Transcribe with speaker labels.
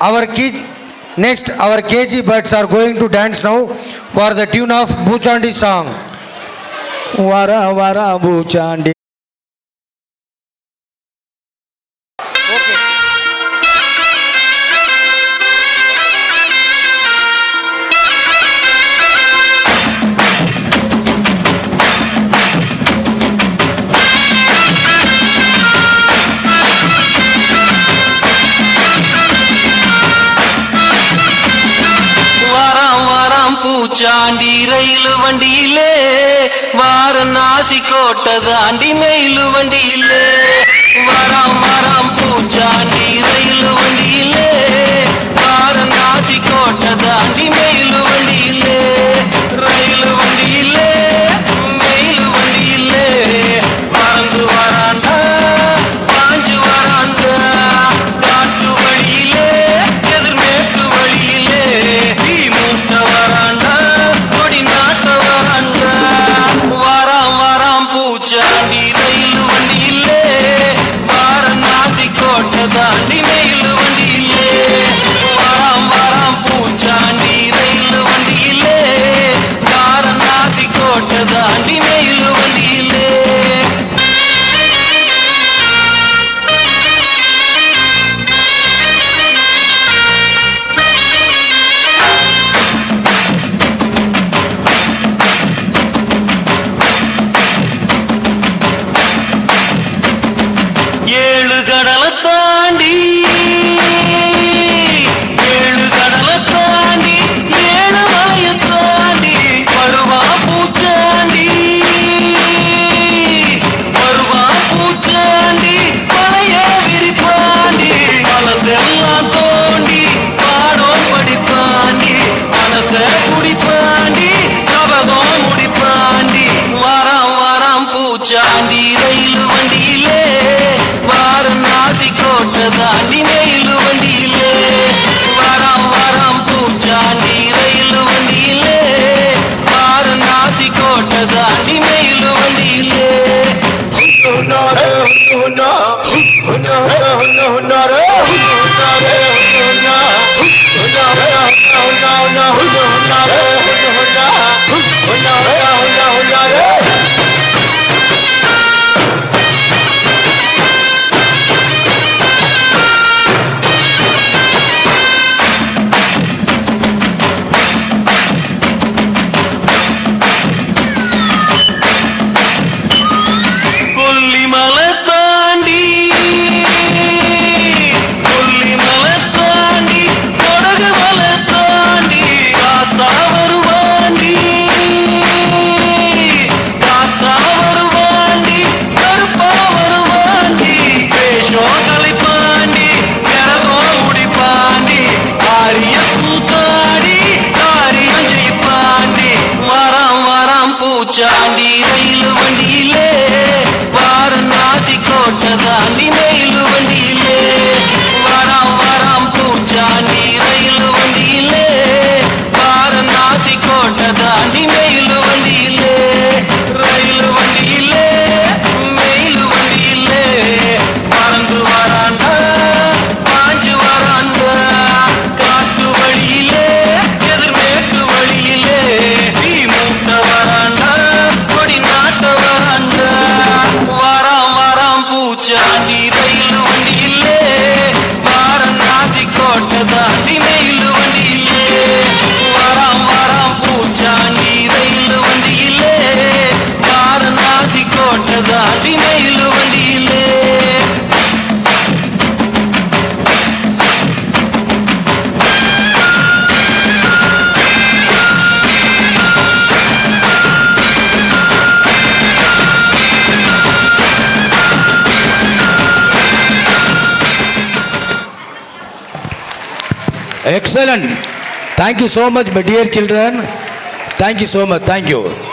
Speaker 1: Next, our KG buds are going to dance now for the tune of Boochandi song.
Speaker 2: Vara vara Boochandi.
Speaker 3: பூச்சாண்டி rail வண்டியிலே வாரணாசி கோட்டை தாண்டி mail வண்டியிலே வராம் வராம் பூச்சாண்டி rail வண்டியிலே வாரணாசி கோட்டை தாண்டி மெயிலு வண்டியிலே ரயிலு வண்டியிலே மெயிலு வண்டியிலே பறந்து வராண்டா பாஞ்சு வராண்டா காட்டு வழியிலே எதிர்மேற்கு வழியிலே தீ மூட்ட வராண்டா பூச்சாண்டி ரயிலு வண்டியிலே வாரணாசி கோட்டை தாண்டி மெயிலு வண்டியிலே வராம் வராம் பூச்சாண்டி ரயிலு வண்டியிலே வாரணாசி கோட்டை தாண்டி மெயிலு வண்டியிலே ஏழு கடலை தாண்டி ஏழு மாய தாண்டி வருவா பூச்சாண்டி பழைய விரிப்பாண்டி மனசெல்லாம் தோண்டி பாடம் படிப்பாண்டி மனச குடிப்பாண்டி சபகம் முடிப்பாண்டி வராம் வராம் பூச்சாண்டி ரயிலு வண்டியிலே வாரணாசி கோட்டை தாண்டி மெயிலு வண்டியிலே வராம் வராம் பூச்சாண்டி ரயிலு வண்டியிலே வாரணாசி கோட்டை தாண்டி மெயிலு வண்டியிலே பூச்சாண்டி ரயிலு வண்டியிலே வாரணாசி கோட்டை தாண்டி மெயிலு வண்டியிலே வராம் வராம் பூச்சாண்டி ரயிலு வண்டியிலே வாரணாசி கோட்டை தாண்டி மெயிலு வண்டியிலே ரயிலு வண்டியிலே மெயிலு வண்டியிலே பறந்து வராண்டா பாஞ்சு வராண்டா காட்டு வழியிலே எதிர்மேற்கு வழியிலே தீ மூட்ட வராண்டா வராம் வராம் பூச்சாண்டி ரயிலு வண்டியிலே வாரணாசி கோட்டை தாண்டி மெயிலு வண்டியிலே வராம் வராம் பூச்சாண்டி ரயிலு வண்டியிலே வாரணாசி கோட்டை தாண்டி மெயிலு வண்டியிலே
Speaker 2: Excellent. Thank you so much, my dear children. Thank you so much. Thank you.